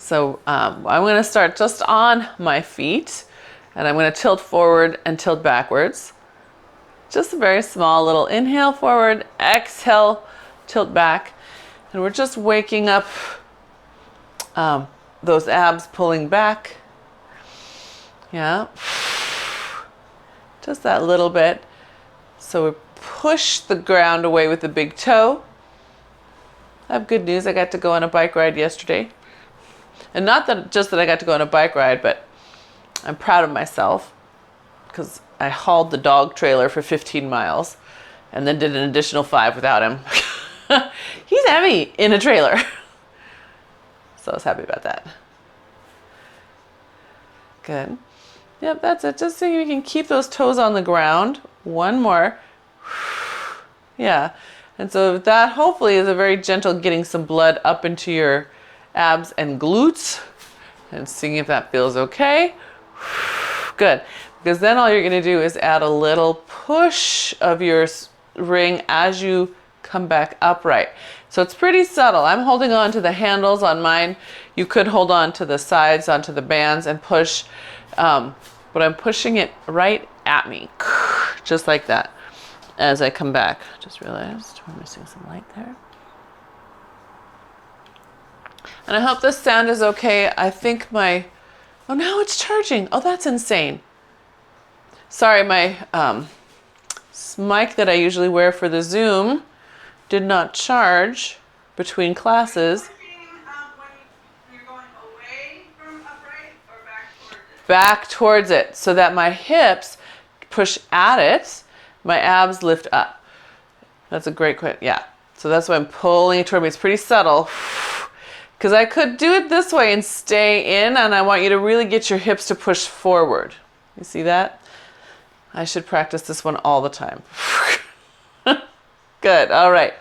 So I'm going to start just on my feet, and I'm going to tilt forward and tilt backwards. Just a very small little inhale forward, exhale, tilt back. And we're just waking up those abs pulling back. Yeah. Just that little bit. So we push the ground away with the big toe. I have good news. I got to go on a bike ride yesterday. And not that just that I got to go on a bike ride, but I'm proud of myself because I hauled the dog trailer for 15 miles and then did an additional 5 without him. He's heavy in a trailer. So I was happy about that. Good. Yep, that's it. Just so you can keep those toes on the ground. One more. Yeah. And so that hopefully is a very gentle getting some blood up into your abs and glutes. And seeing if that feels okay. Good. Because then all you're going to do is add a little push of your ring as you come back upright. So it's pretty subtle. I'm holding on to the handles on mine. You could hold on to the sides, onto the bands and push. But I'm pushing it right at me. Just like that. As I come back. Just realized we're missing some light there. And I hope this sound is okay. I think oh, now it's charging. Oh, that's insane. Sorry, my mic that I usually wear for the Zoom did not charge between classes. You're going away from upright or back towards it? Back towards it, so that my hips push at it, my abs lift up. That's a great question. Yeah. So that's why I'm pulling it toward me. It's pretty subtle. Because I could do it this way and stay in, and I want you to really get your hips to push forward. You see that? I should practice this one all the time. Good. All right.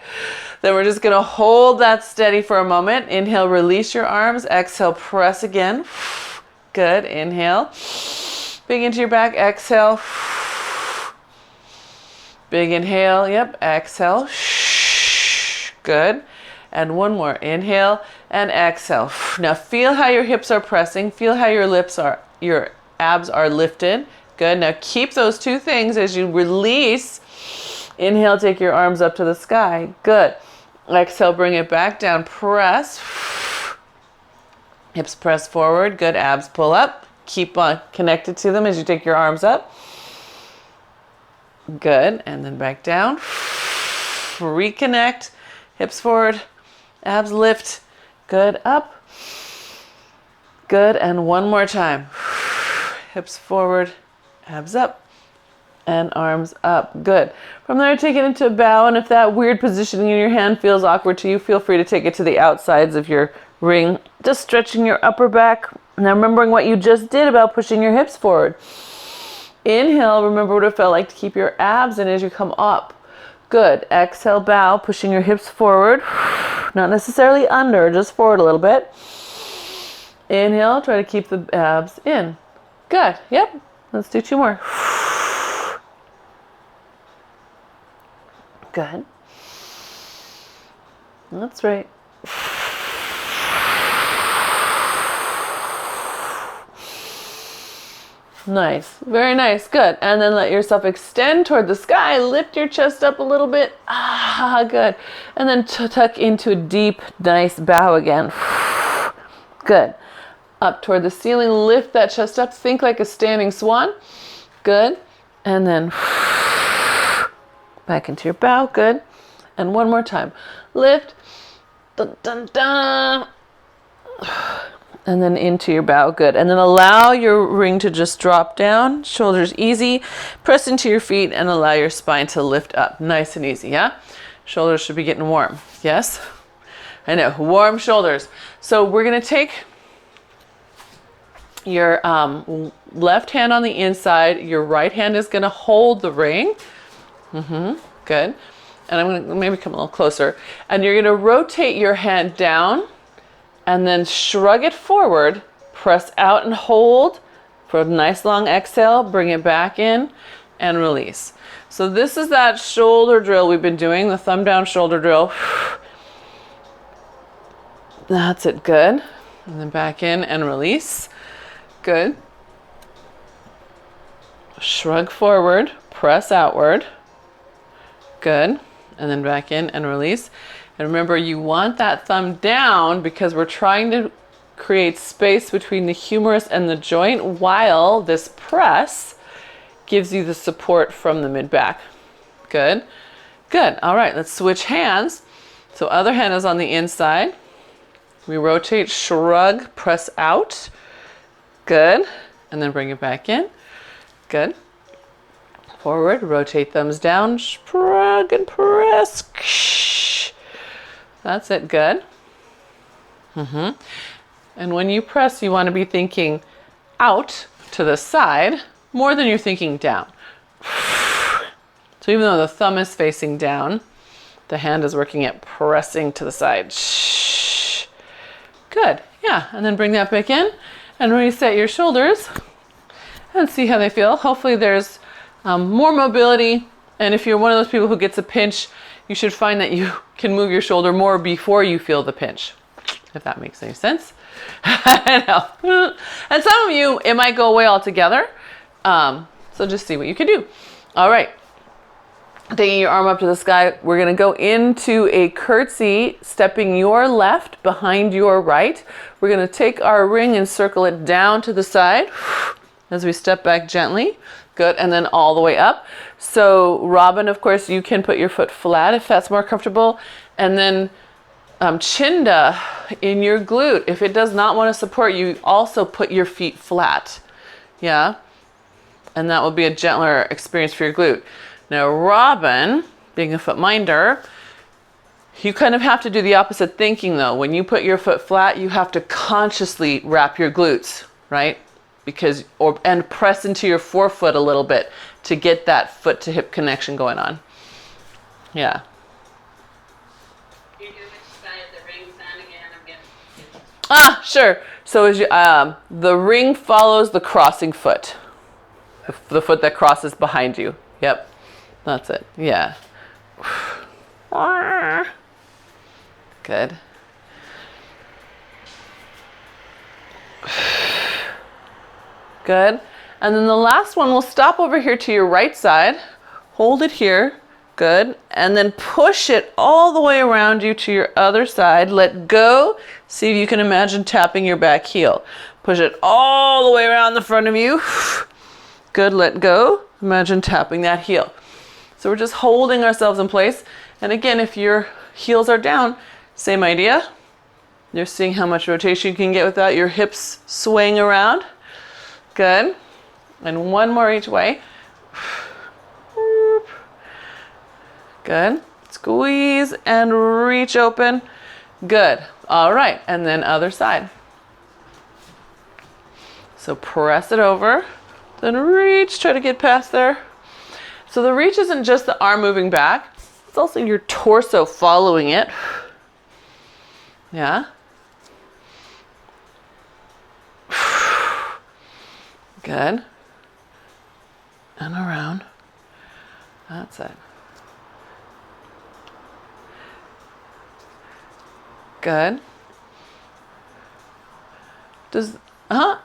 Then we're just going to hold that steady for a moment. Inhale, release your arms. Exhale, press again. Good. Inhale. Big into your back. Exhale. Big inhale. Yep. Exhale. Good. And one more. Inhale and exhale. Now feel how your hips are pressing. Feel how your abs are lifted. Good. Now keep those two things as you release. Inhale, take your arms up to the sky. Good. Exhale, bring it back down. Press. Hips press forward. Good. Abs pull up. Keep on connected to them as you take your arms up. Good. And then back down. Reconnect. Hips forward. Abs lift. Good. Up. Good. And one more time. Hips forward. Abs up. And arms up. Good. From there, take it into a bow. And if that weird positioning in your hand feels awkward to you, feel free to take it to the outsides of your ring. Just stretching your upper back. Now remembering what you just did about pushing your hips forward. Inhale. Remember what it felt like to keep your abs in as you come up. Good. Exhale, bow, pushing your hips forward. Not necessarily under, just forward a little bit. Inhale. Try to keep the abs in. Good. Yep. Let's do 2 more. Good. That's right. Nice. Very nice. Good. And then let yourself extend toward the sky. Lift your chest up a little bit. Ah, good. And then tuck into a deep, nice bow again. Good. Up toward the ceiling. Lift that chest up. Think like a standing swan. Good. And then back into your bow. Good. And one more time. Lift. Dun, dun, dun. And then into your bow. Good. And then allow your ring to just drop down. Shoulders easy. Press into your feet and allow your spine to lift up. Nice and easy, yeah? Shoulders should be getting warm. Yes? I know. Warm shoulders. So we're going to take your left hand on the inside. Your right hand is going to hold the ring. Good. And I'm going to maybe come a little closer. And you're going to rotate your hand down and then shrug it forward. Press out and hold for a nice long exhale. Bring it back in and release. So this is that shoulder drill we've been doing, the thumb down shoulder drill. That's it. Good. And then back in and release. Good. Shrug forward, press outward. Good. And then back in and release. And remember, you want that thumb down because we're trying to create space between the humerus and the joint while this press gives you the support from the mid-back. Good. Good. All right, let's switch hands. So other hand is on the inside. We rotate, shrug, press out. Good. And then bring it back in. Good. Forward, rotate thumbs down, shrug and press. That's it. Good. And when you press, you want to be thinking out to the side more than you're thinking down. So even though the thumb is facing down, the hand is working at pressing to the side. Good. Yeah. And then bring that back in and reset your shoulders and see how they feel. Hopefully there's more mobility. And if you're one of those people who gets a pinch, you should find that you can move your shoulder more before you feel the pinch, if that makes any sense. I know. And some of you, it might go away altogether. So just see what you can do. All right. Taking your arm up to the sky, we're going to go into a curtsy, stepping your left behind your right. We're going to take our ring and circle it down to the side as we step back gently. Good. And then all the way up. So Robin, of course, you can put your foot flat if that's more comfortable. And then Chinda in your glute. If it does not want to support you, also put your feet flat. Yeah. And that will be a gentler experience for your glute. Now, Robin, being a foot minder, you kind of have to do the opposite thinking though. When you put your foot flat, you have to consciously wrap your glutes, right? And press into your forefoot a little bit to get that foot to hip connection going on. Yeah. You do which side the ring's on again? I'm getting. Ah, sure. So as you, the ring follows the crossing foot. The foot that crosses behind you. Yep. That's it. Yeah. Good. Good. And then the last one, we'll stop over here to your right side. Hold it here. Good. And then push it all the way around you to your other side. Let go. See if you can imagine tapping your back heel. Push it all the way around the front of you. Good. Let go. Imagine tapping that heel. So we're just holding ourselves in place. And again, if your heels are down, same idea. You're seeing how much rotation you can get without your hips swaying around. Good. And one more each way. Good. Squeeze and reach open. Good. All right. And then other side. So press it over. Then reach. Try to get past there. So the reach isn't just the arm moving back. It's also your torso following it. Yeah. Good. And around. That's it. Good.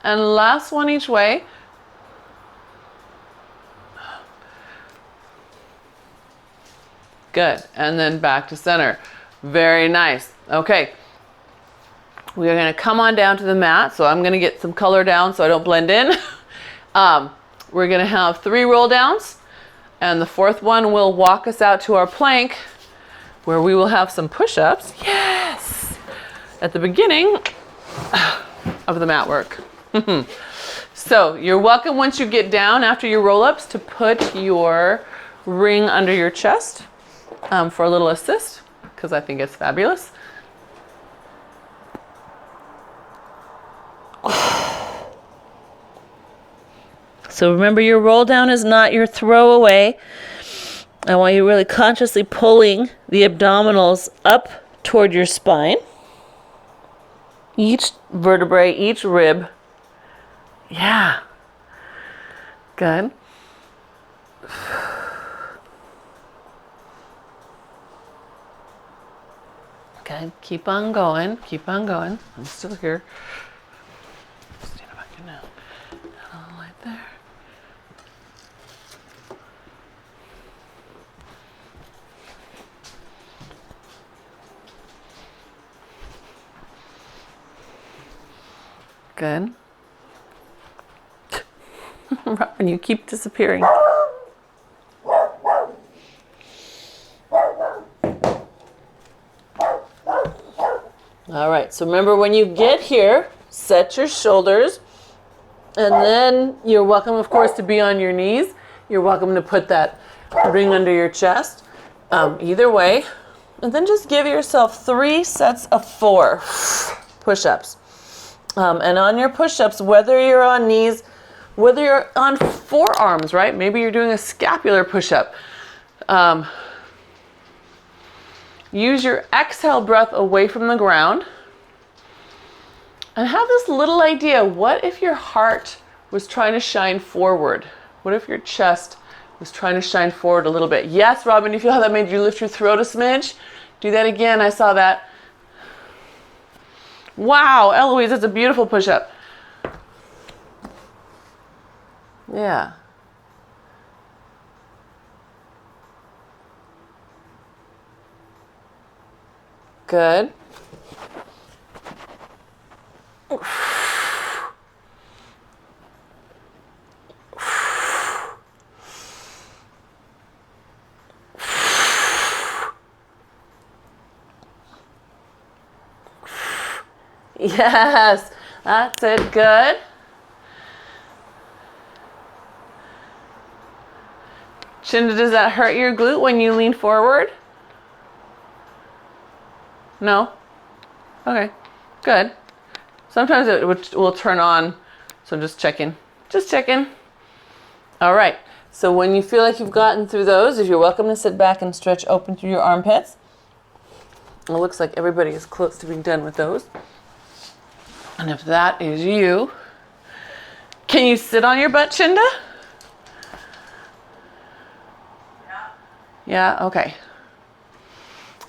And last one each way. Good. And then back to center. Very nice. Okay. We are going to come on down to the mat. So I'm going to get some color down so I don't blend in. We're going to have 3 roll downs. And the 4th one will walk us out to our plank where we will have some push-ups. Yes! At the beginning of the mat work. So you're welcome once you get down after your roll-ups to put your ring under your chest for a little assist because I think it's fabulous. So remember, your roll down is not your throwaway. I want you really consciously pulling the abdominals up toward your spine. Each vertebrae, each rib. Yeah. Good. Okay, keep on going. Keep on going. I'm still here. Stand back in now. All right there. Good. Robin, you keep disappearing. All right, so remember when you get here, set your shoulders, and then you're welcome, of course, to be on your knees. You're welcome to put that ring under your chest, either way. And then just give yourself 3 sets of 4 push-ups. And on your push-ups, whether you're on knees, whether you're on forearms, right? Maybe you're doing a scapular push-up. Use your exhale breath away from the ground. And have this little idea, what if your heart was trying to shine forward? What if your chest was trying to shine forward a little bit? Yes, Robin, you feel how that made you lift your throat a smidge? Do that again, I saw that. Wow, Eloise, that's a beautiful push-up. Yeah. Good. Yes, that's it. Good. Chinda, does that hurt your glute when you lean forward? No? Okay, good. Sometimes it will turn on, so just checking. Just checking. All right, so when you feel like you've gotten through those, if you're welcome to sit back and stretch open through your armpits. It looks like everybody is close to being done with those. And if that is you, can you sit on your butt, Chinda? Yeah, okay.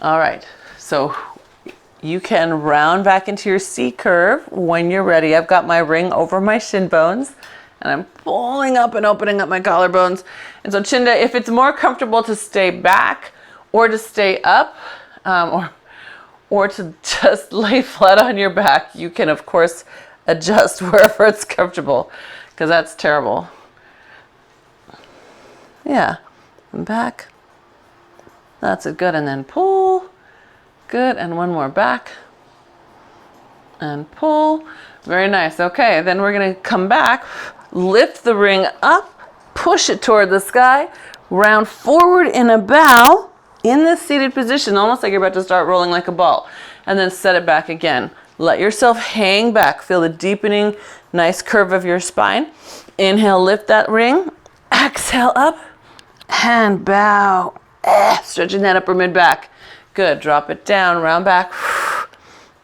All right, so you can round back into your C curve when you're ready. I've got my ring over my shin bones and I'm pulling up and opening up my collarbones. And so Chinda, if it's more comfortable to stay back or to stay up, or to just lay flat on your back, you can of course adjust wherever it's comfortable, because that's terrible. Yeah, and back. That's it, good, and then pull. Good, and one more back. And pull. Very nice. Okay, then we're gonna come back, lift the ring up, push it toward the sky, round forward in a bow, in this seated position, almost like you're about to start rolling like a ball, and then set it back again. Let yourself hang back. Feel the deepening, nice curve of your spine. Inhale, lift that ring. Exhale up and bow. Stretching that upper mid back. Good. Drop it down, round back.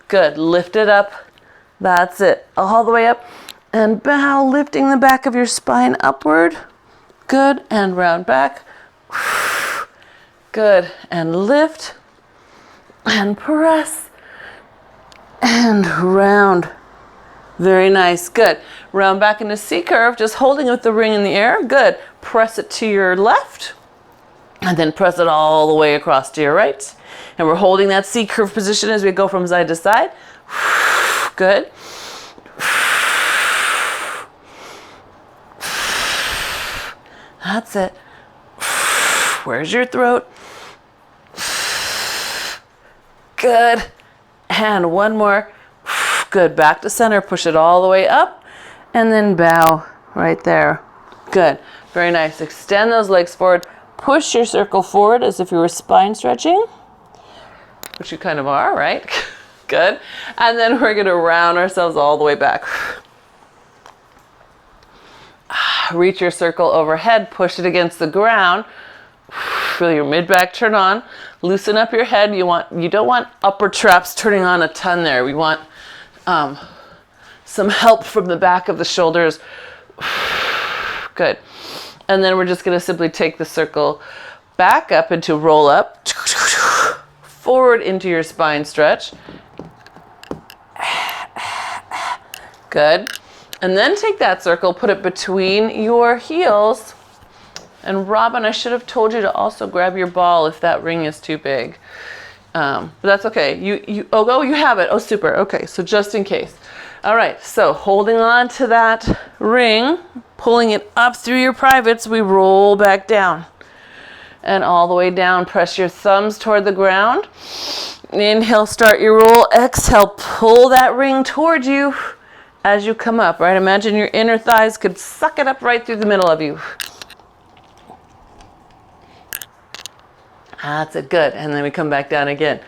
Good. Lift it up. That's it. All the way up and bow, lifting the back of your spine upward. Good. And round back. Good, and lift, and press, and round. Very nice, good. Round back into C curve, just holding with the ring in the air, good. Press it to your left, and then press it all the way across to your right. And we're holding that C curve position as we go from side to side. Good. That's it. Where's your throat? Good. And one more. Good. Back to center. Push it all the way up. And then bow right there. Good. Very nice. Extend those legs forward. Push your circle forward as if you were spine stretching, which you kind of are, right? Good. And then we're going to round ourselves all the way back. Reach your circle overhead. Push it against the ground. Feel your mid-back turn on. Loosen up your head. You don't want upper traps turning on a ton there. We want some help from the back of the shoulders. Good. And then we're just going to simply take the circle back up into roll up. forward into your spine stretch. Good. And then take that circle, put it between your heels. And Robin, I should have told you to also grab your ball if that ring is too big. But that's okay. You have it. Oh, super. Okay, so just in case. All right, so holding on to that ring, pulling it up through your privates, we roll back down. And all the way down, press your thumbs toward the ground. Inhale, start your roll. Exhale, pull that ring toward you as you come up, right? Imagine your inner thighs could suck it up right through the middle of you. That's it, good. And then we come back down again.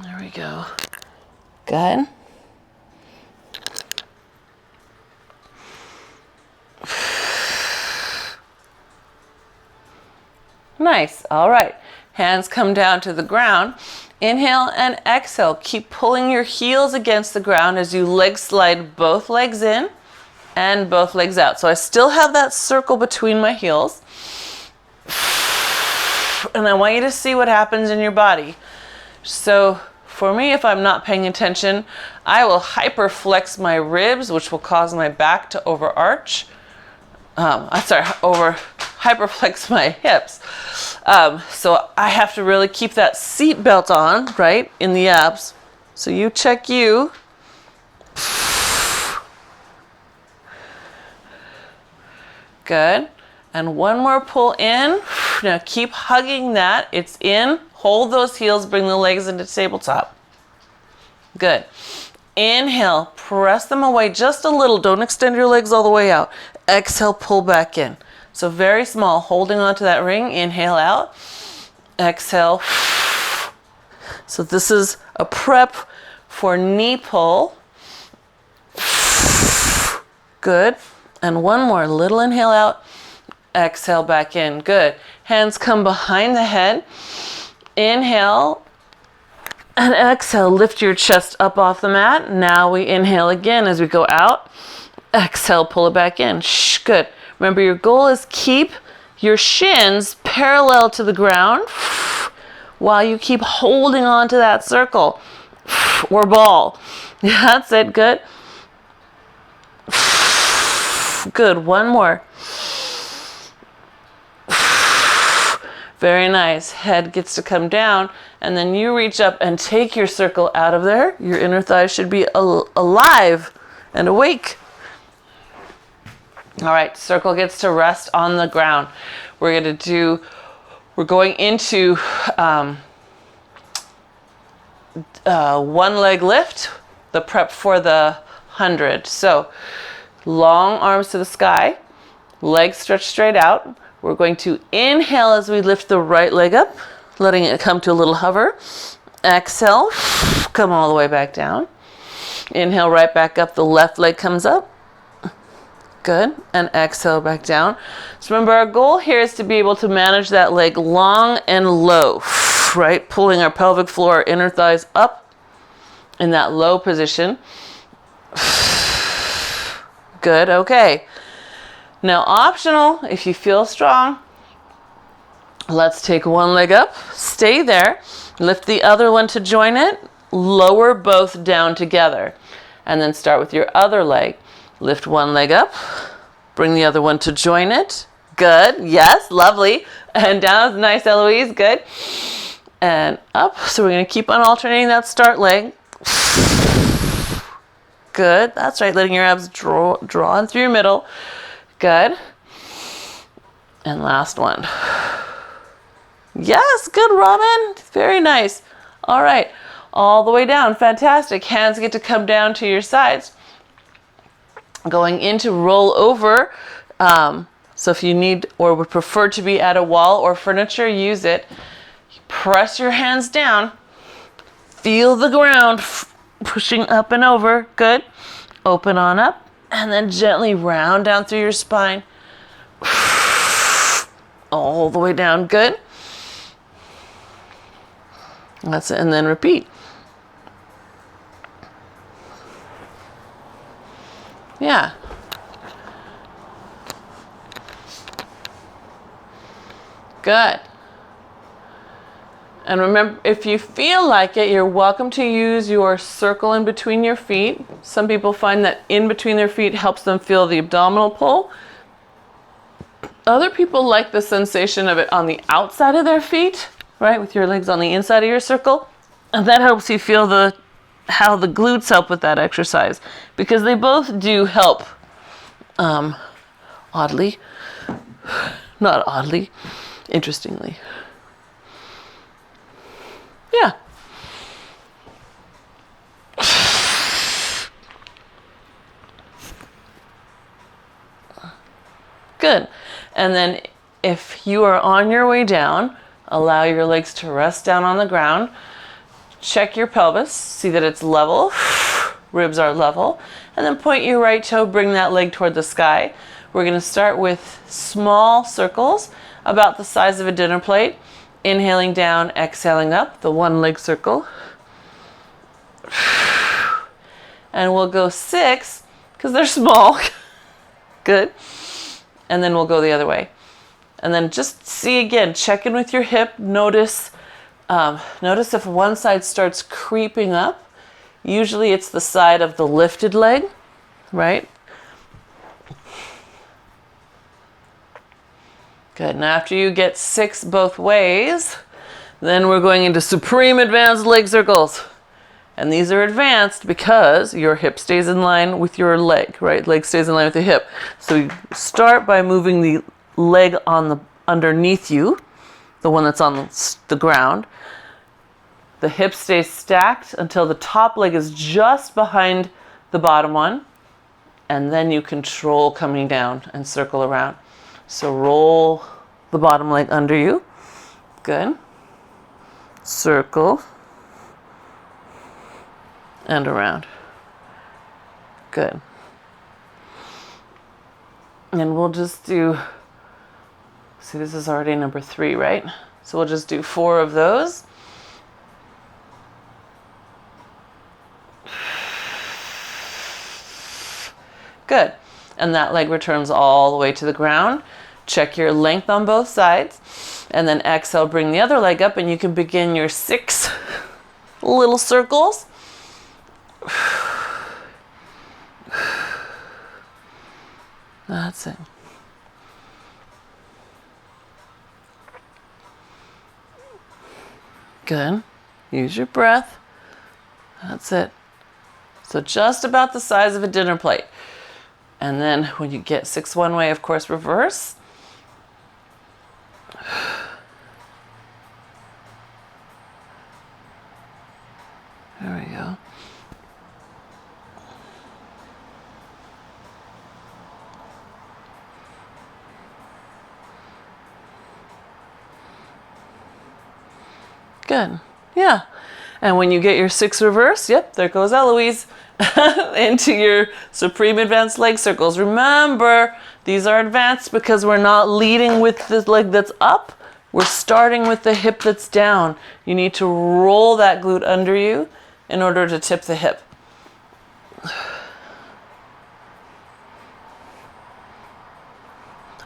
There we go. Good. Nice. All right. Hands come down to the ground. Inhale and exhale. Keep pulling your heels against the ground as you leg slide both legs in and both legs out. So I still have that circle between my heels. And I want you to see what happens in your body. So for me, if I'm not paying attention, I will hyperflex my ribs, which will cause my back to overarch. Hyperflex my hips. So I have to really keep that seat belt on, right, in the abs. So you check you. Good. And one more pull in. Now keep hugging that. It's in. Hold those heels. Bring the legs into tabletop. Good. Inhale. Press them away just a little. Don't extend your legs all the way out. Exhale. Pull back in. So very small. Holding onto that ring. Inhale out. Exhale. So this is a prep for knee pull. Good. And one more. Little inhale out. Exhale back in. Good. Hands come behind the head. Inhale and exhale. Lift your chest up off the mat. Now we inhale again as we go out. Exhale, pull it back in. Shh, good. Remember, your goal is keep your shins parallel to the ground while you keep holding on to that circle or ball. That's it. Good. Good. One more. Very nice. Head gets to come down, and then you reach up and take your circle out of there. Your inner thighs should be alive and awake. All right, circle gets to rest on the ground. We're going into one leg lift, the prep for the 100. So long arms to the sky, legs stretched straight out. We're going to inhale as we lift the right leg up, letting it come to a little hover. Exhale, come all the way back down. Inhale right back up, the left leg comes up. Good, and exhale back down. So remember, our goal here is to be able to manage that leg long and low, right? Pulling our pelvic floor, inner thighs up in that low position. Good, okay. Now optional, if you feel strong, let's take one leg up, stay there, lift the other one to join it, lower both down together, and then start with your other leg. Lift one leg up, bring the other one to join it. Good, yes, lovely. And down, nice Eloise, good. And up, so we're gonna keep on alternating that start leg. Good, that's right, letting your abs draw in through your middle. Good. And last one. Yes, good, Robin. Very nice. All right, all the way down. Fantastic. Hands get to come down to your sides. Going into roll over. So if you need or would prefer to be at a wall or furniture, use it. Press your hands down. Feel the ground pushing up and over. Good. Open on up. And then gently round down through your spine. All the way down. Good. That's it. And then repeat. Yeah. Good. And remember, if you feel like it, you're welcome to use your circle in between your feet. Some people find that in between their feet helps them feel the abdominal pull. Other people like the sensation of it on the outside of their feet, right? With your legs on the inside of your circle. And that helps you feel how the glutes help with that exercise, because they both do help. Oddly. Not oddly. Interestingly. Yeah. Good. And then if you are on your way down, allow your legs to rest down on the ground. Check your pelvis, see that it's level, ribs are level, and then point your right toe, bring that leg toward the sky. We're going to start with small circles about the size of a dinner plate. Inhaling down, exhaling up, the one leg circle. And we'll go 6, because they're small. Good. And then we'll go the other way. And then just see again, check in with your hip. Notice if one side starts creeping up. Usually it's the side of the lifted leg, right? Good. Now after you get 6 both ways, then we're going into supreme advanced leg circles. And these are advanced because your hip stays in line with your leg, right? Leg stays in line with the hip. So you start by moving the leg underneath you, the one that's on the ground. The hip stays stacked until the top leg is just behind the bottom one. And then you control coming down and circle around. So roll the bottom leg under you. Good. Circle. And around. Good. And we'll just do, see, this is already number 3, right? So we'll just do 4 of those. Good. And that leg returns all the way to the ground. Check your length on both sides. And then exhale, bring the other leg up, and you can begin your 6 little circles. That's it. Good. Use your breath. That's it. So just about the size of a dinner plate. And then when you get 6 one way, of course, reverse. There we go. Good. Yeah. And when you get your 6 reverse, yep, there goes Eloise into your supreme advanced leg circles. Remember, these are advanced because we're not leading with the leg that's up. We're starting with the hip that's down. You need to roll that glute under you in order to tip the hip.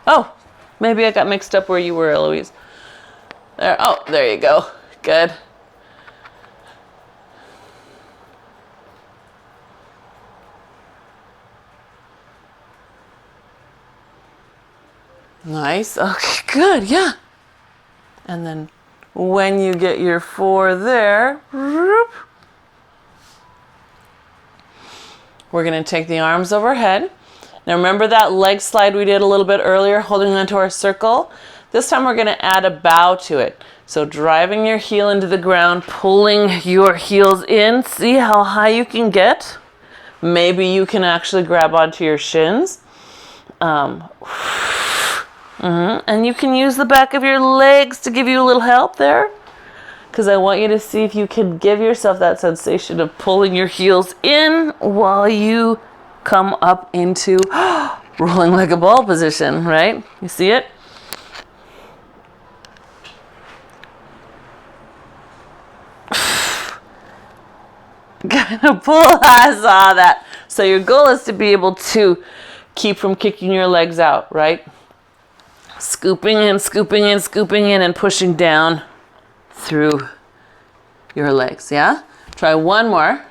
Oh, maybe I got mixed up where you were, Eloise. There. Oh, there you go. Good. Nice. Okay, good. Yeah. And then when you get your 4 there, we're going to take the arms overhead. Now remember that leg slide we did a little bit earlier, holding onto our circle? This time we're going to add a bow to it. So driving your heel into the ground, pulling your heels in. See how high you can get? Maybe you can actually grab onto your shins. And you can use the back of your legs to give you a little help there. Because I want you to see if you can give yourself that sensation of pulling your heels in while you come up into rolling like a ball position, right? You see it? Kind of pull. I saw that. So your goal is to be able to keep from kicking your legs out, right? Scooping in, scooping in, scooping in, and pushing down through your legs, yeah? Try one more.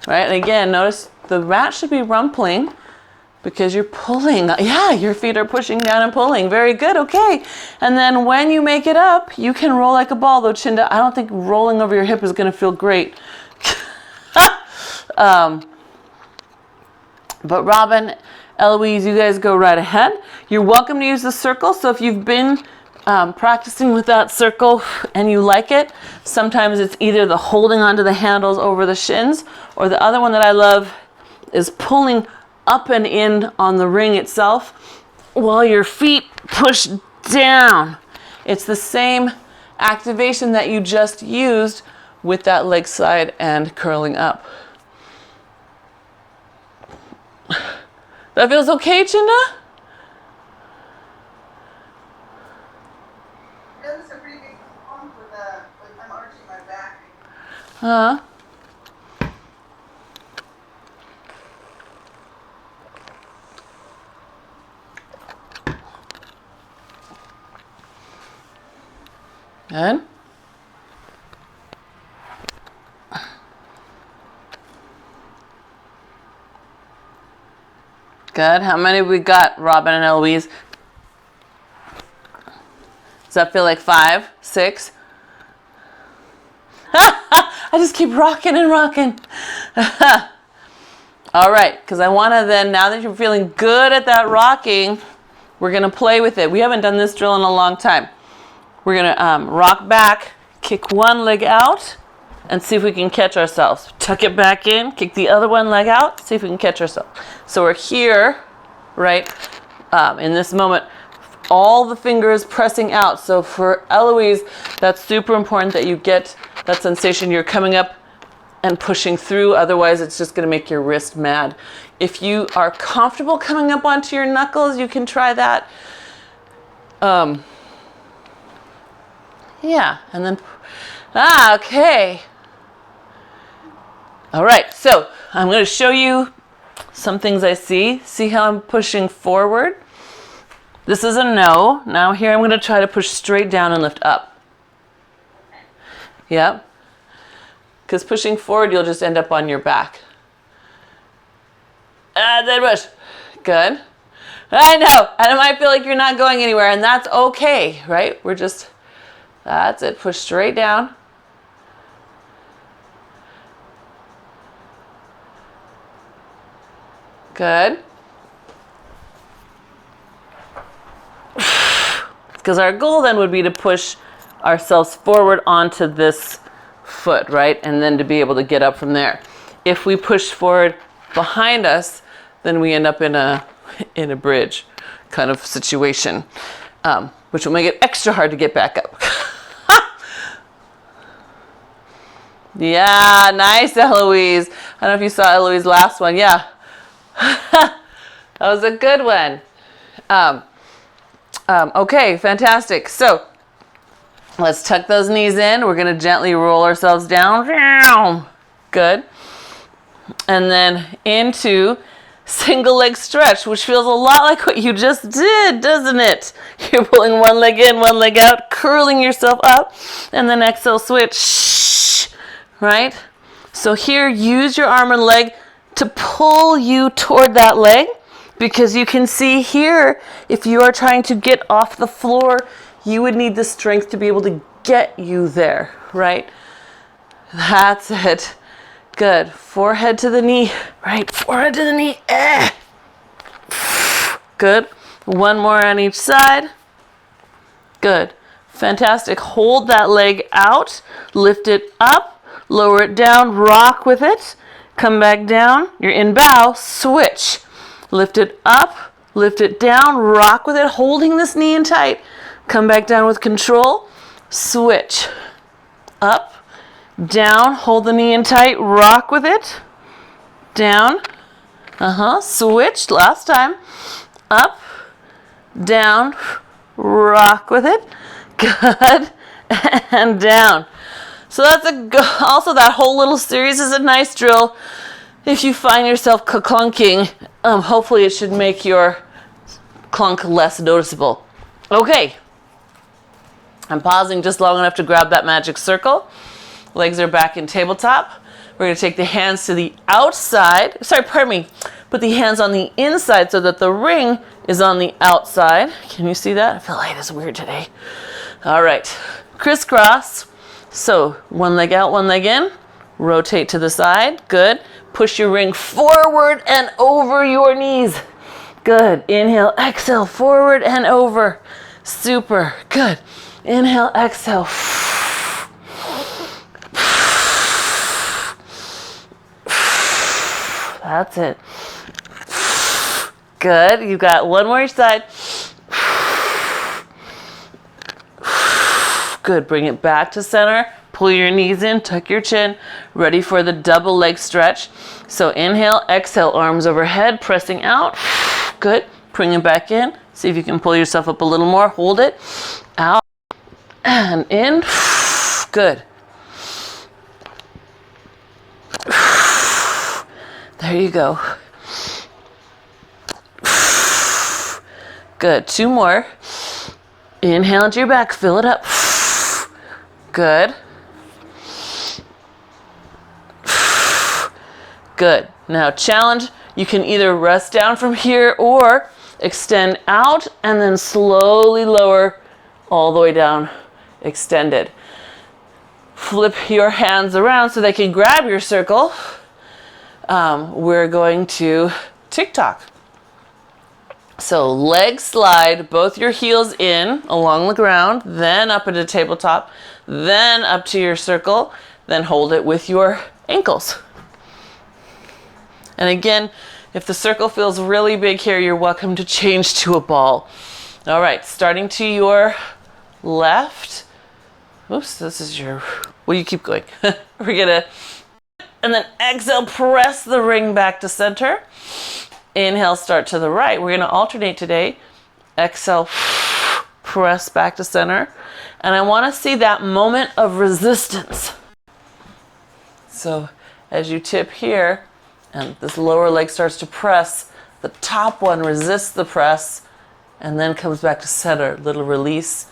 Right, and again, notice the mat should be rumpling because you're pulling. Yeah, your feet are pushing down and pulling. Very good, okay. And then when you make it up, you can roll like a ball, though, Chinda. I don't think rolling over your hip is gonna feel great. But Robin, Eloise, you guys go right ahead. You're welcome to use the circle. So if you've been practicing with that circle and you like it, sometimes it's either the holding onto the handles over the shins, or the other one that I love is pulling up and in on the ring itself while your feet push down. It's the same activation that you just used with that leg slide and curling up. That feels okay, Chinda? Yeah, that's a pretty big pump with I'm arching my back. Huh? Good. Good. How many we got, Robin and Eloise? Does that feel like 5, 6? I just keep rocking and rocking. All right, because I want to then, now that you're feeling good at that rocking, we're going to play with it. We haven't done this drill in a long time. We're going to rock back, kick one leg out, and see if we can catch ourselves. Tuck it back in, kick the other one leg out, see if we can catch ourselves. So we're here, right, in this moment, all the fingers pressing out. So for Eloise, that's super important that you get that sensation. You're coming up and pushing through, otherwise it's just going to make your wrist mad. If you are comfortable coming up onto your knuckles, you can try that. Yeah, and then, okay. All right, so I'm going to show you some things I see. See how I'm pushing forward? This is a no. Now here I'm going to try to push straight down and lift up. Yep. Because pushing forward, you'll just end up on your back. Then push. Good. I know. And it might feel like you're not going anywhere, and that's okay, right? We're just, that's it. Push straight down. Good. Because our goal then would be to push ourselves forward onto this foot, right? And then to be able to get up from there. If we push forward behind us, then we end up in a bridge kind of situation, which will make it extra hard to get back up. Yeah, nice, Eloise. I don't know if you saw Eloise's last one. Yeah. That was a good one. Okay, fantastic. So let's tuck those knees in. We're going to gently roll ourselves down. Good. And then into single leg stretch, which feels a lot like what you just did, doesn't it? You're pulling one leg in, one leg out, curling yourself up, and then exhale, switch, right? So here, use your arm and leg to pull you toward that leg, because you can see here, if you are trying to get off the floor, you would need the strength to be able to get you there, right? That's it. Good. Forehead to the knee, right? Forehead to the knee. Good. One more on each side. Good. Fantastic. Hold that leg out. Lift it up. Lower it down. Rock with it. Come back down. You're in bow. Switch. Lift it up. Lift it down. Rock with it. Holding this knee in tight. Come back down with control. Switch. Up. Down. Hold the knee in tight. Rock with it. Down. Switch. Last time. Up. Down. Rock with it. Good. And down. So that's also that whole little series is a nice drill If you find yourself clunking, hopefully it should make your clunk less noticeable. Okay. I'm pausing just long enough to grab that magic circle. Legs are back in tabletop. We're going to take the hands to the outside. Put the hands on the inside so that the ring is on the outside. Can you see that? I feel light is weird today. All right. Crisscross. So one leg out, one leg in. Rotate to the side. Good. Push your ring forward and over your knees. Good. Inhale, exhale, forward and over. Super. Good. Inhale, exhale. That's it. Good. You got one more each side. Good. Bring it back to center. Pull your knees in, tuck your chin. Ready for the double leg stretch. So inhale, exhale, arms overhead, pressing out. Good. Bring it back in. See if you can pull yourself up a little more. Hold it. Out and in. Good. There you go. Good. Two more. Inhale into your back. Fill it up. Good. Good. Now challenge. You can either rest down from here or extend out and then slowly lower all the way down. Extended. Flip your hands around so they can grab your circle. We're going to TikTok. So legs slide, both your heels in along the ground, then up into tabletop, then up to your circle, then hold it with your ankles. And again, if the circle feels really big here, you're welcome to change to a ball. All right, starting to your left. Oops, this is your, well, you keep going. We're gonna, and then exhale, press the ring back to center. Inhale, start to the right. We're gonna alternate today. Exhale, press back to center. And I wanna see that moment of resistance. So as you tip here, and this lower leg starts to press, the top one resists the press, and then comes back to center, little release,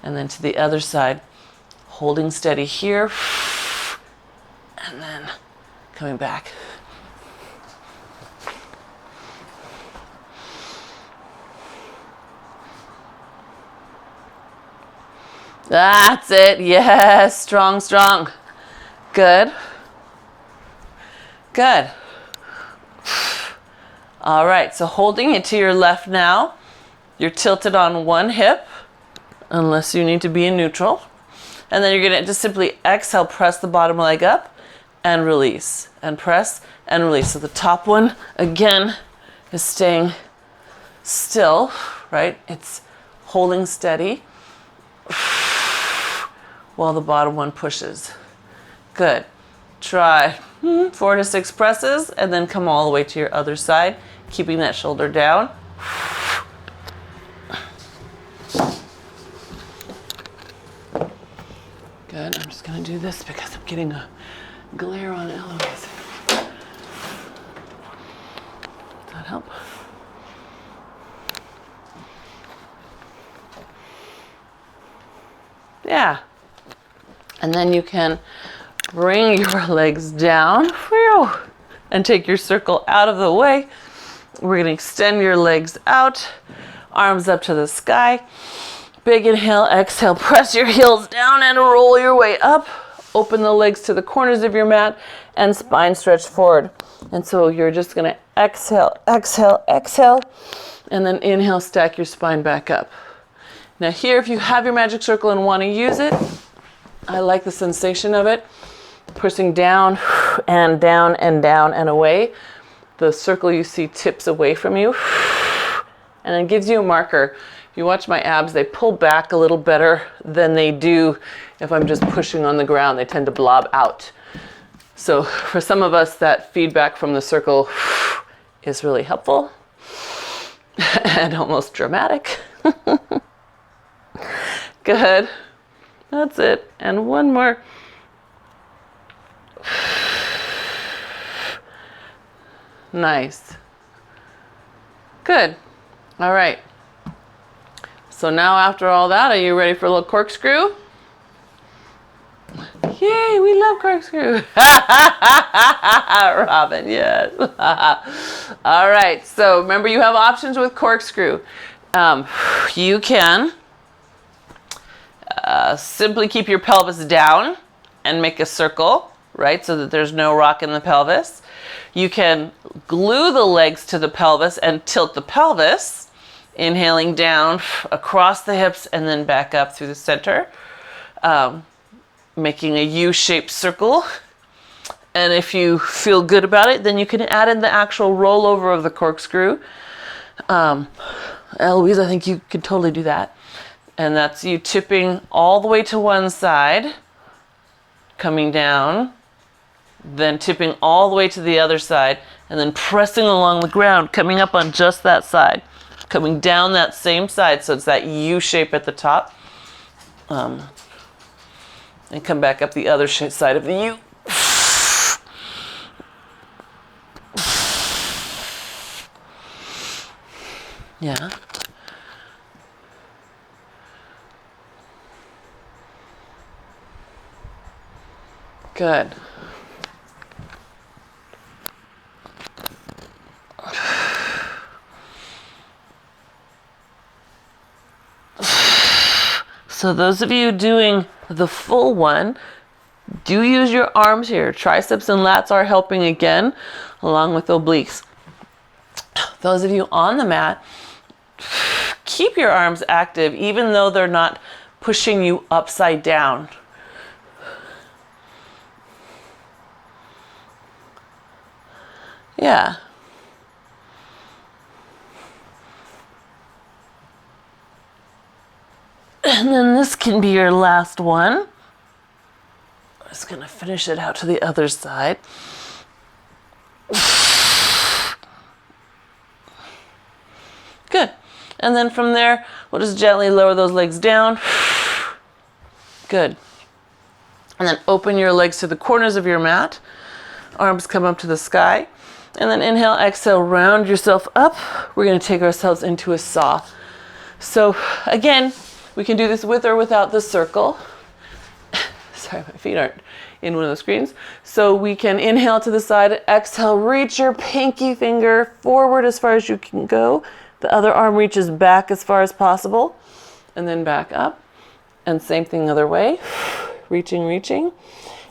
and then to the other side. Holding steady here, and then coming back. That's it. Yes, strong, strong. Good. Good. All right, so holding it to your left now. You're tilted on one hip, unless you need to be in neutral. And then you're going to just simply exhale, press the bottom leg up and release. And press and release. So the top one, again, is staying still, right? It's holding steady while the bottom one pushes. Good. Try 4 to 6 presses and then come all the way to your other side, keeping that shoulder down. Good. I'm just going to do this because I'm getting a glare on Eloise. Does that help? Yeah. And then you can bring your legs down and take your circle out of the way. We're going to extend your legs out, arms up to the sky. Big inhale, exhale, press your heels down and roll your way up. Open the legs to the corners of your mat and spine stretch forward. And so you're just going to exhale, exhale, exhale, and then inhale, stack your spine back up. Now here, if you have your magic circle and want to use it, I like the sensation of it. Pushing down and down and down and away. The circle you see tips away from you. And it gives you a marker. If you watch my abs, they pull back a little better than they do if I'm just pushing on the ground. They tend to blob out. So for some of us, that feedback from the circle is really helpful and almost dramatic. Good. That's it. And one more. Nice. Good. All right. So now after all that, are you ready for a little corkscrew? Yay, we love corkscrew. Robin, yes. All right, so remember you have options with corkscrew. You can simply keep your pelvis down and make a circle, right, so that there's no rock in the pelvis. You can glue the legs to the pelvis and tilt the pelvis, inhaling down across the hips and then back up through the center, making a U-shaped circle. And if you feel good about it, then you can add in the actual rollover of the corkscrew. Eloise, I think you can totally do that. And that's you tipping all the way to one side, coming down, then tipping all the way to the other side, and then pressing along the ground, coming up on just that side, coming down that same side, so it's that U shape at the top, and come back up the other side of the U. Yeah. Good. So those of you doing the full one, do use your arms here. Triceps and lats are helping again, along with obliques. Those of you on the mat, keep your arms active even though they're not pushing you upside down. Yeah. And then this can be your last one. I'm just going to finish it out to the other side. Good. And then from there, we'll just gently lower those legs down. Good. And then open your legs to the corners of your mat. Arms come up to the sky. And then inhale, exhale, round yourself up. We're going to take ourselves into a saw. So again, we can do this with or without the circle. Sorry, my feet aren't in one of the screens. So we can inhale to the side, exhale, reach your pinky finger forward as far as you can go. The other arm reaches back as far as possible, and then back up. And same thing the other way, reaching, reaching.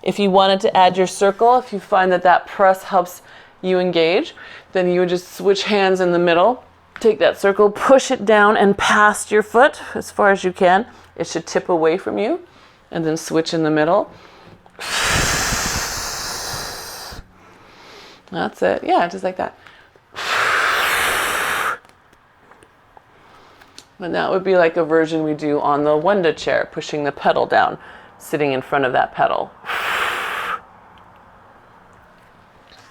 If you wanted to add your circle, if you find that that press helps you engage, then you would just switch hands in the middle, take that circle, push it down and past your foot as far as you can. It should tip away from you, and then switch in the middle. That's it. Yeah, just like that. And that would be like a version we do on the Wanda chair, pushing the pedal down, sitting in front of that pedal.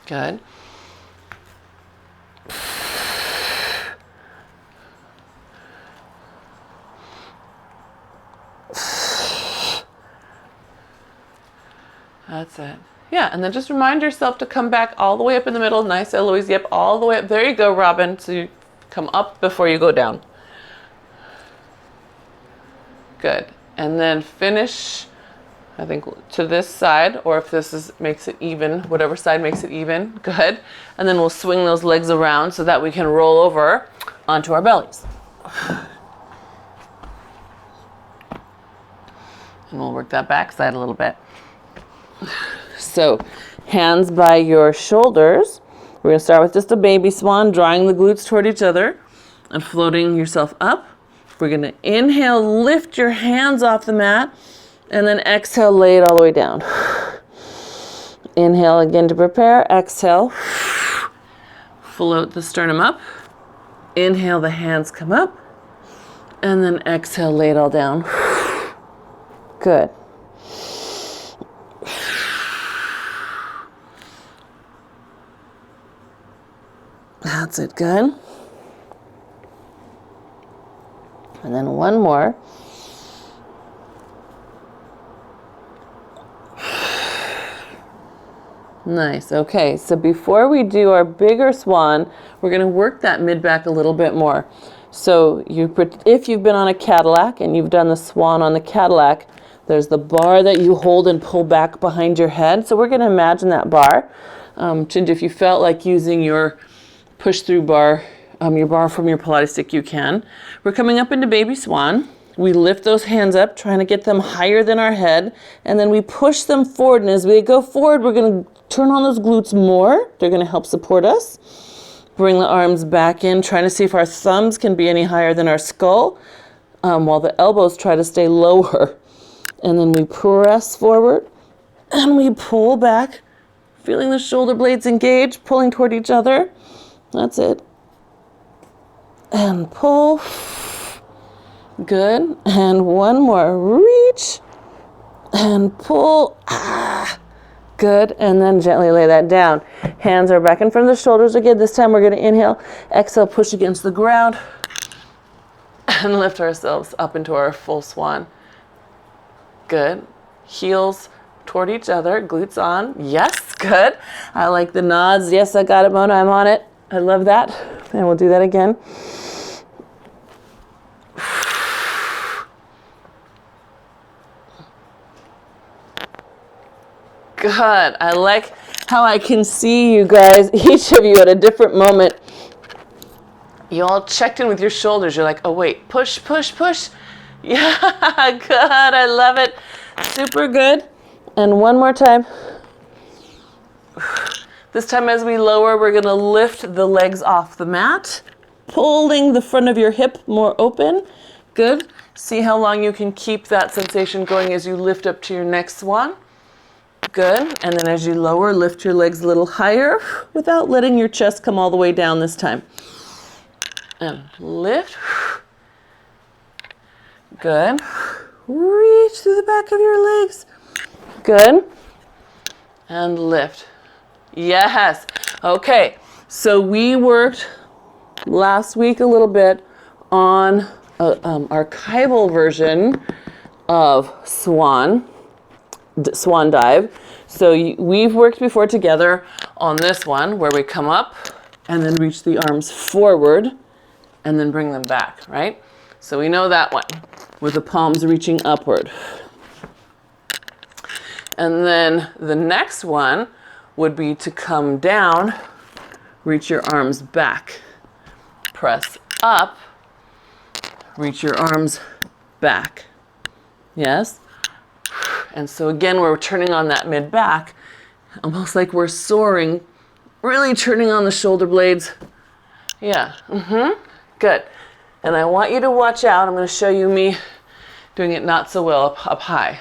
Good. That's it. Yeah, and then just remind yourself to come back all the way up in the middle. Nice, Eloise. Yep, all the way up. There you go, Robin. So you come up before you go down. Good. And then finish, I think, to this side, or if this makes it even, whatever side makes it even. Good. And then we'll swing those legs around so that we can roll over onto our bellies. And we'll work that back side a little bit. So, hands by your shoulders. We're going to start with just a baby swan, drawing the glutes toward each other and floating yourself up. We're going to inhale, lift your hands off the mat, and then exhale, lay it all the way down. Inhale again to prepare. Exhale, float the sternum up. Inhale, the hands come up, and then exhale, lay it all down. Good. That's it, good. And then one more. Nice. Okay, so before we do our bigger swan, we're going to work that mid back a little bit more. So if you've been on a Cadillac and you've done the swan on the Cadillac, there's the bar that you hold and pull back behind your head. So we're going to imagine that bar. Chinda, if you felt like using your push-through bar, your bar from your Pilates stick, you can. We're coming up into baby swan. We lift those hands up, trying to get them higher than our head, and then we push them forward. And as we go forward, we're going to turn on those glutes more. They're going to help support us. Bring the arms back in, trying to see if our thumbs can be any higher than our skull, while the elbows try to stay lower. And then we press forward, and we pull back, feeling the shoulder blades engage, pulling toward each other. That's it. And pull. Good. And one more. Reach. And pull. Good. And then gently lay that down. Hands are back in front of the shoulders again. This time we're going to inhale. Exhale, push against the ground. And lift ourselves up into our full swan. Good. Heels toward each other. Glutes on. Yes. Good. I like the nods. Yes, I got it, Mona. I'm on it. I love that. And we'll do that again. Good. I like how I can see you guys, each of you at a different moment. You all checked in with your shoulders. You're like, oh wait, push, push, push. Yeah, good. I love it. Super good. And one more time. This time as we lower, we're going to lift the legs off the mat, pulling the front of your hip more open. Good. See how long you can keep that sensation going as you lift up to your next swan. Good. And then as you lower, lift your legs a little higher without letting your chest come all the way down this time. And lift. Good. Reach through the back of your legs. Good. And lift. Yes. Okay. So we worked last week a little bit on archival version of swan dive. So we've worked before together on this one where we come up and then reach the arms forward and then bring them back, right? So we know that one with the palms reaching upward. And then the next one would be to come down, reach your arms back, press up, reach your arms back. Yes? And so again, we're turning on that mid back, almost like we're soaring, really turning on the shoulder blades. Yeah, good. And I want you to watch out. I'm going to show you me doing it not so well up high.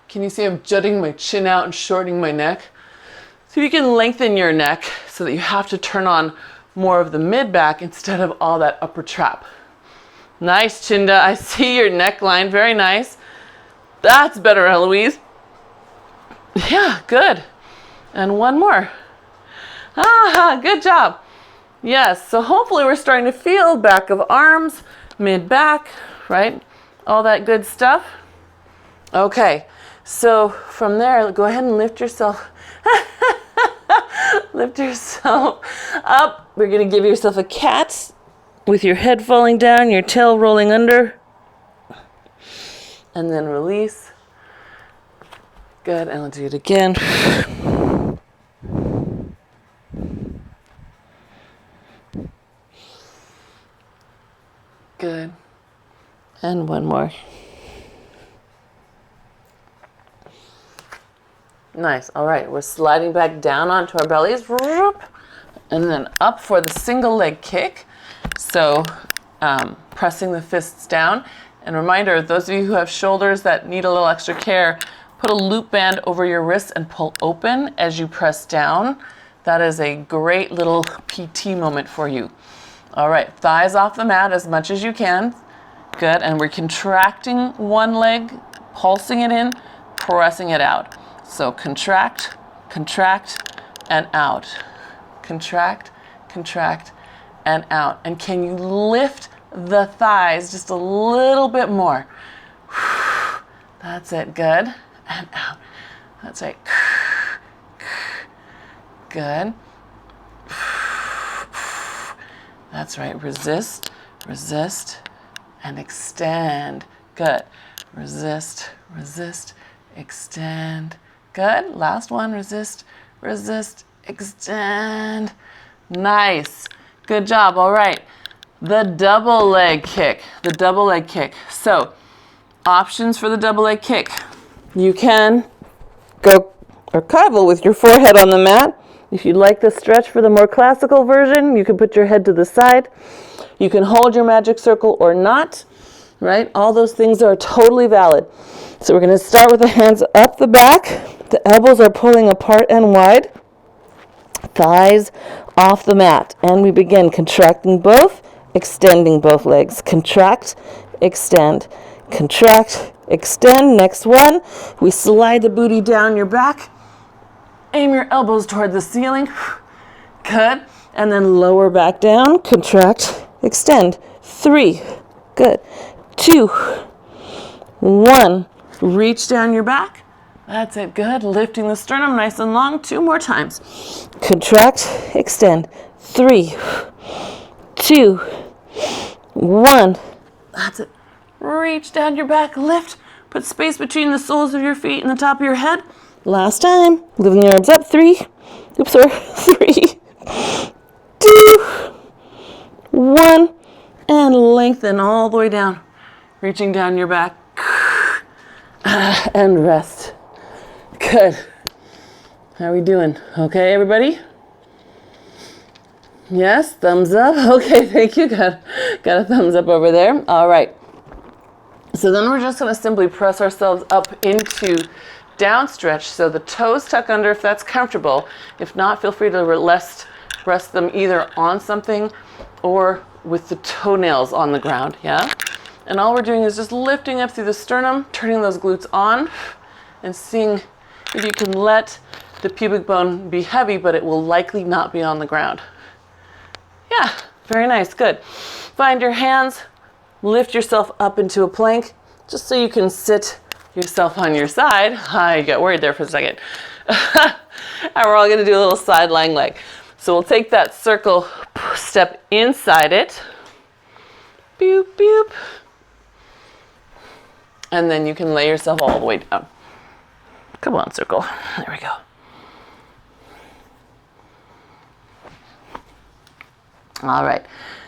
Can you see I'm jutting my chin out and shortening my neck? So you can lengthen your neck so that you have to turn on more of the mid back instead of all that upper trap. Nice, Chinda. I see your neckline. Very nice. That's better, Eloise. Yeah, good. And one more. Good job. Yes, so hopefully we're starting to feel back of arms, mid back, right? All that good stuff. Okay, so from there, go ahead and lift yourself. Lift yourself up. We're going to give yourself a cat with your head falling down, your tail rolling under. And then release. Good, and I'll do it again. Good. And one more. Nice. All right, we're sliding back down onto our bellies. And then up for the single leg kick. So pressing the fists down. And reminder, those of you who have shoulders that need a little extra care, put a loop band over your wrists and pull open as you press down. That is a great little PT moment for you. All right, thighs off the mat as much as you can. Good, and we're contracting one leg, pulsing it in, pressing it out. So contract, contract, and out. Contract, contract, and out. And can you lift the thighs just a little bit more? That's it, good. And out. That's right. Good. That's right. Resist, resist, and extend. Good. Resist, resist, extend. Good. Last one. Resist, resist, extend. Nice. Good job. All right. The double leg kick. The double leg kick. So, options for the double leg kick. You can go or cobble with your forehead on the mat. If you'd like the stretch for the more classical version, you can put your head to the side. You can hold your magic circle or not, right? All those things are totally valid. So we're going to start with the hands up the back. The elbows are pulling apart and wide. Thighs off the mat. And we begin contracting both, extending both legs. Contract, extend, contract, extend. Next one, we slide the booty down your back. Aim your elbows toward the ceiling. Good. And then lower back down. Contract, extend. 3. Good. 2. 1. Reach down your back. That's it. Good. Lifting the sternum nice and long. 2 more times. Contract, extend. 3. 2. 1. That's it. Reach down your back. Lift. Put space between the soles of your feet and the top of your head. Last time, lifting your arms up, 3, 3, 2, 1, and lengthen all the way down, reaching down your back, and rest. Good. How are we doing? Okay, everybody? Yes, thumbs up. Okay, thank you. Got a thumbs up over there. All right. So then we're just going to simply press ourselves up into down stretch, so the toes tuck under if that's comfortable. If not, feel free to rest them either on something or with the toenails on the ground, yeah? And all we're doing is just lifting up through the sternum, turning those glutes on, and seeing if you can let the pubic bone be heavy, but it will likely not be on the ground. Yeah, very nice, good. Find your hands, lift yourself up into a plank, just so you can sit yourself on your side. I got worried there for a second. And we're all going to do a little side lying leg. So we'll take that circle, step inside it. Boop, boop. And then you can lay yourself all the way down. Come on, circle. There we go. All right.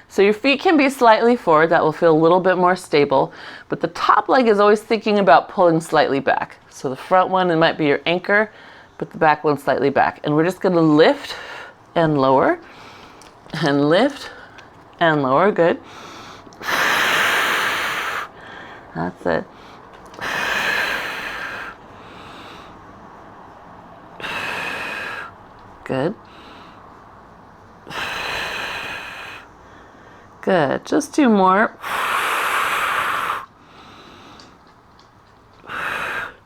So your feet can be slightly forward. That will feel a little bit more stable. But the top leg is always thinking about pulling slightly back. So the front one, it might be your anchor, but the back one's slightly back. And we're just going to lift and lower, and lift and lower. Good. That's it. Good. Good. Just 2 more.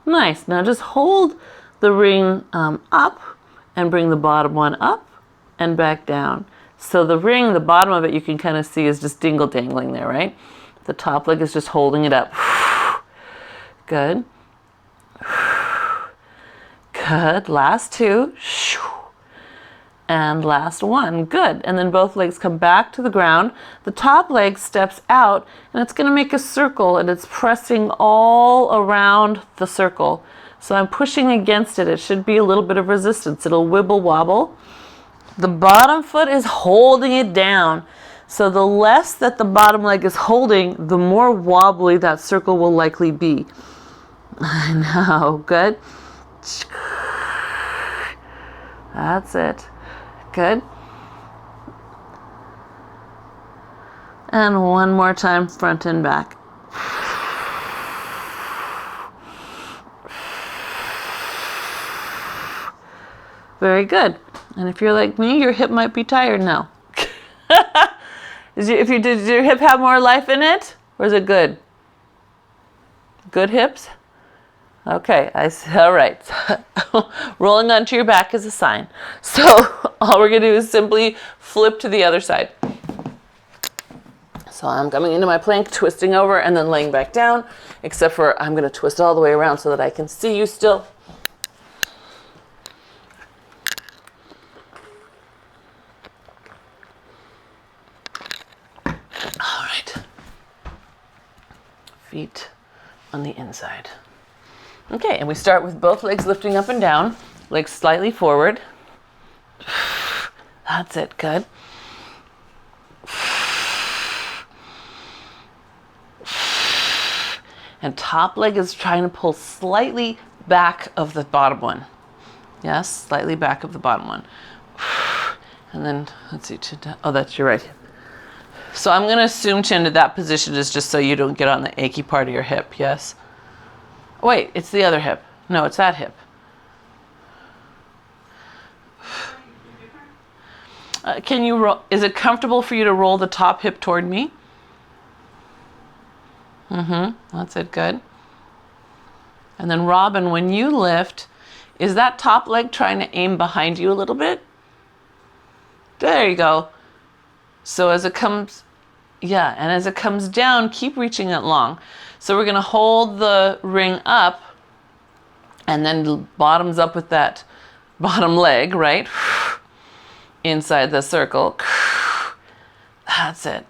Nice. Now just hold the ring up and bring the bottom one up and back down. So the ring, the bottom of it, you can kind of see is just dingle dangling there, right? The top leg is just holding it up. Good. Good. Last 2. And last 1. Good. And then both legs come back to the ground. The top leg steps out and it's going to make a circle and it's pressing all around the circle. So I'm pushing against it. It should be a little bit of resistance. It'll wibble wobble. The bottom foot is holding it down. So the less that the bottom leg is holding, the more wobbly that circle will likely be. I know. Good. That's it. Good. And 1 more time, front and back. Very good. And if you're like me, your hip might be tired now. Did your hip have more life in it? Or is it good? Good hips? Okay, all right. Rolling onto your back is a sign. So all we're going to do is simply flip to the other side. So I'm coming into my plank, twisting over, and then laying back down, except for I'm going to twist all the way around so that I can see you still. feet on the inside. Okay, and we start with both legs lifting up and down, legs slightly forward. That's it, good. And top leg is trying to pull slightly back of the bottom one. Yes, slightly back of the bottom one. And then, let's see, chin down. Oh, that's your right hip. So I'm going to assume chin to that position is just so you don't get on the achy part of your hip, yes? Wait, it's the other hip. No, it's that hip. Can you roll? Is it comfortable for you to roll the top hip toward me? That's it, good. And then Robin, when you lift, is that top leg trying to aim behind you a little bit? There you go. So as it comes, yeah, and as it comes down, keep reaching it long. So we're gonna hold the ring up and then bottoms up with that bottom leg, right? Inside the circle. That's it.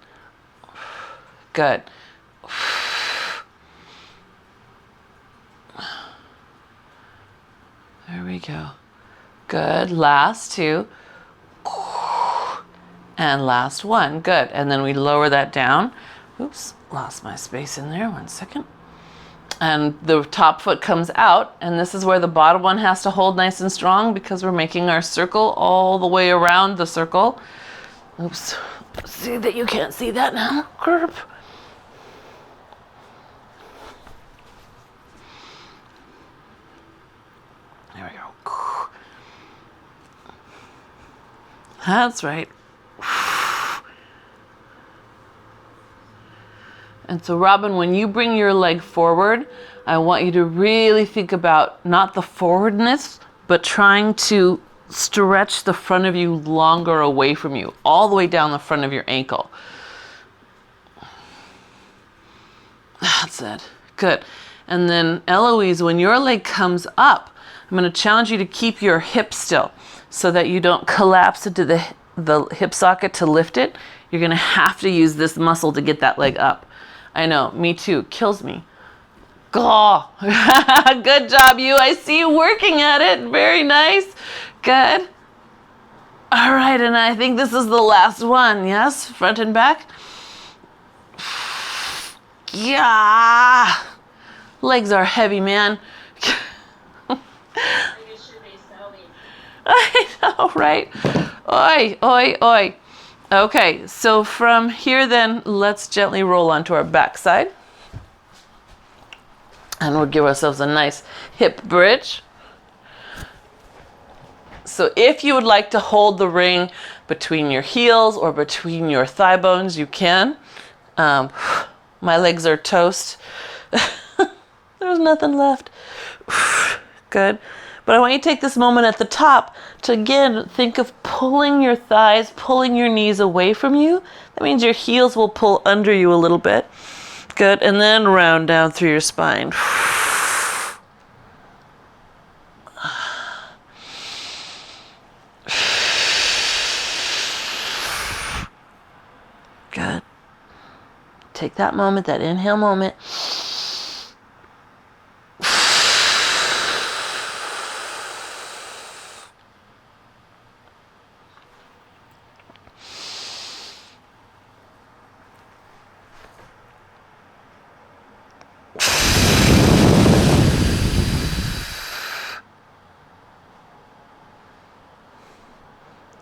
Good. There we go. Good. Last two. And last one. Good. And then we lower that down. Oops, lost my space in there. 1 second. And the top foot comes out, and this is where the bottom one has to hold nice and strong because we're making our circle all the way around the circle. Oops. See that you can't see that now? Grp. There we go. That's right. And so Robin, when you bring your leg forward, I want you to really think about not the forwardness, but trying to stretch the front of you longer away from you, all the way down the front of your ankle. That's it. Good. And then Eloise, when your leg comes up, I'm going to challenge you to keep your hip still so that you don't collapse into the hip socket to lift it. You're going to have to use this muscle to get that leg up. I know, me too. Kills me. Oh, good job, you. I see you working at it. Very nice. Good. All right, and I think this is the last one. Yes, front and back. Yeah. Legs are heavy, man. I know, right? Oi, oi, oi. Okay, so from here then, let's gently roll onto our backside. And we'll give ourselves a nice hip bridge. So if you would like to hold the ring between your heels or between your thigh bones, you can. My legs are toast. There's nothing left. Good. But I want you to take this moment at the top to, again, think of pulling your thighs, pulling your knees away from you. That means your heels will pull under you a little bit. Good. And then round down through your spine. Good. Take that moment, that inhale moment.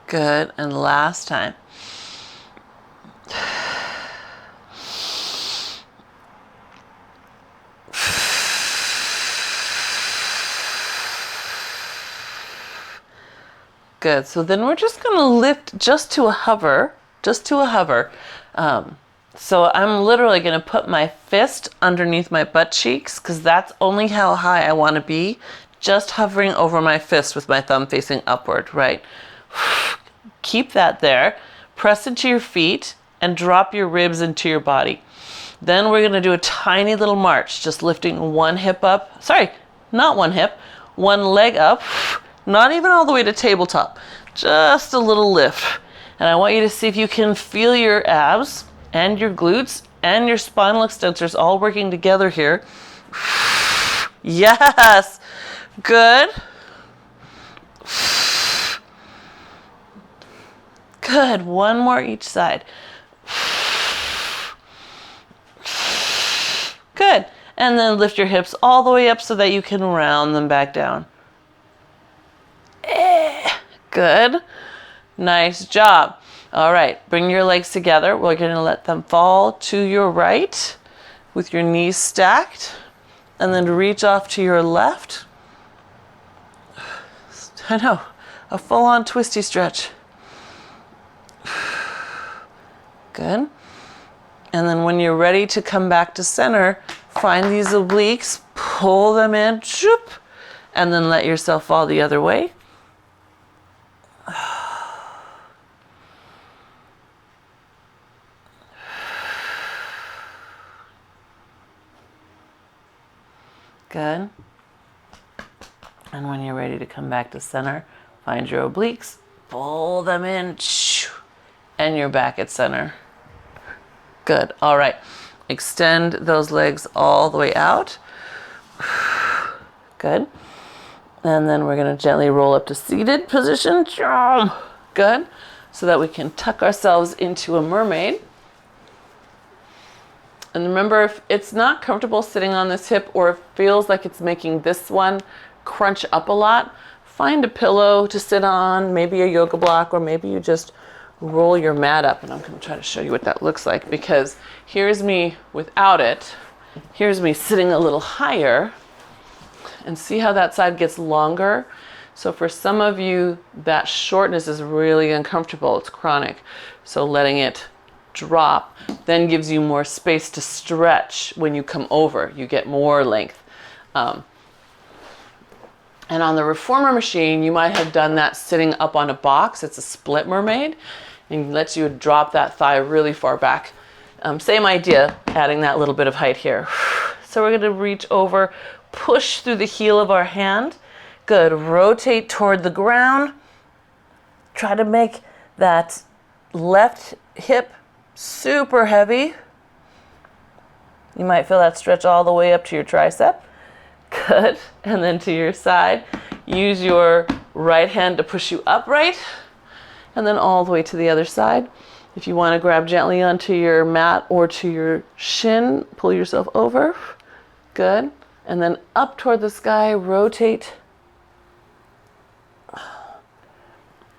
Good. And last time. Good. So then we're just going to lift just to a hover, So I'm literally going to put my fist underneath my butt cheeks because that's only how high I want to be. Just hovering over my fist with my thumb facing upward, right? Keep that there. Press into your feet and drop your ribs into your body. Then we're going to do a tiny little march, just lifting one hip up. Sorry, not one hip. One leg up. Not even all the way to tabletop. Just a little lift. And I want you to see if you can feel your abs and your glutes and your spinal extensors all working together here. Yes. Good. Good. One more each side. Good. And then lift your hips all the way up so that you can round them back down. Good. Nice job. All right. Bring your legs together. We're going to let them fall to your right with your knees stacked. And then reach off to your left. I know. A full-on twisty stretch. Good. And then when you're ready to come back to center, find these obliques, pull them in, shoop, and then let yourself fall the other way. Good. And when you're ready to come back to center, find your obliques, pull them in, and you're back at center. Good. All right. Extend those legs all the way out. Good. And then we're going to gently roll up to seated position. Good. So that we can tuck ourselves into a mermaid. And remember, if it's not comfortable sitting on this hip or it feels like it's making this one crunch up a lot, find a pillow to sit on, maybe a yoga block, or maybe you just roll your mat up. And I'm going to try to show you what that looks like, because here's me without it. Here's me sitting a little higher, and see how that side gets longer. So for some of you, that shortness is really uncomfortable. It's chronic. So letting it drop then gives you more space to stretch. When you come over, you get more length. And on the reformer machine, you might have done that sitting up on a box. It's a split mermaid, and lets you drop that thigh really far back. Same idea, adding that little bit of height here. So we're going to reach over, push through the heel of our hand. Good. Rotate toward the ground. Try to make that left hip super heavy. You might feel that stretch all the way up to your tricep. Good. And then to your side. Use your right hand to push you upright. And then all the way to the other side. If you want to grab gently onto your mat or to your shin, pull yourself over. Good. And then up toward the sky, rotate.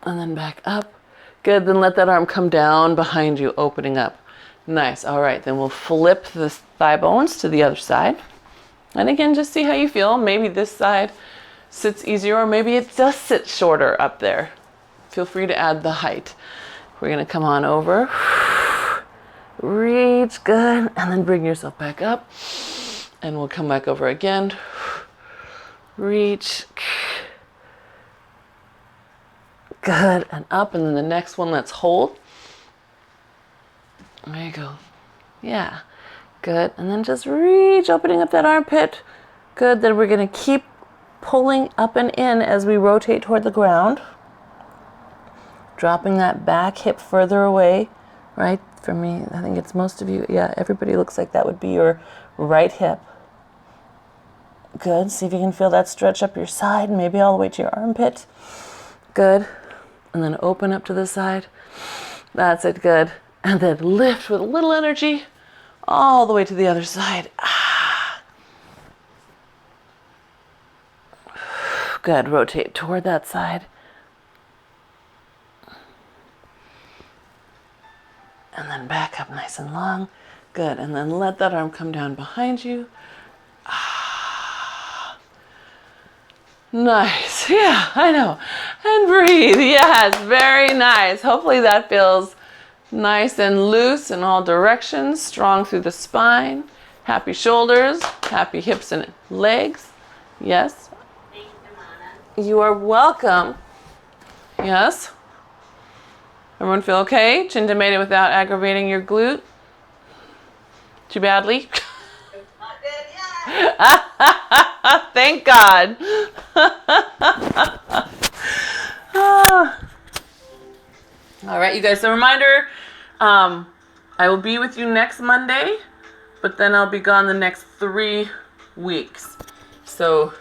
And then back up. Good. Then let that arm come down behind you, opening up. Nice. All right. Then we'll flip the thigh bones to the other side. And again, just see how you feel. Maybe this side sits easier, or maybe it does sit shorter up there. Feel free to add the height. We're going to come on over. Reach. Good. And then bring yourself back up. And we'll come back over again. Reach. Good. And up. And then the next one, let's hold. There you go. Yeah. Good. And then just reach, opening up that armpit. Good. Then we're going to keep pulling up and in as we rotate toward the ground. Dropping that back hip further away, right? For me, I think it's most of you. Yeah, everybody looks like that would be your right hip. Good. See if you can feel that stretch up your side, maybe all the way to your armpit. Good. And then open up to the side. That's it. Good. And then lift with a little energy all the way to the other side. Good. Rotate toward that side. And then back up nice and long. Good. And then let that arm come down behind you. Nice. Yeah, I know. And breathe. Yes, very nice. Hopefully that feels nice and loose in all directions. Strong through the spine. Happy shoulders. Happy hips and legs. Yes. Thank you, Mona. You are welcome. Yes. Everyone feel okay? Chin to mated without aggravating your glute? Too badly? Not dead yet. Thank God. All right, you guys, a reminder, I will be with you next Monday, but then I'll be gone the next 3 weeks. So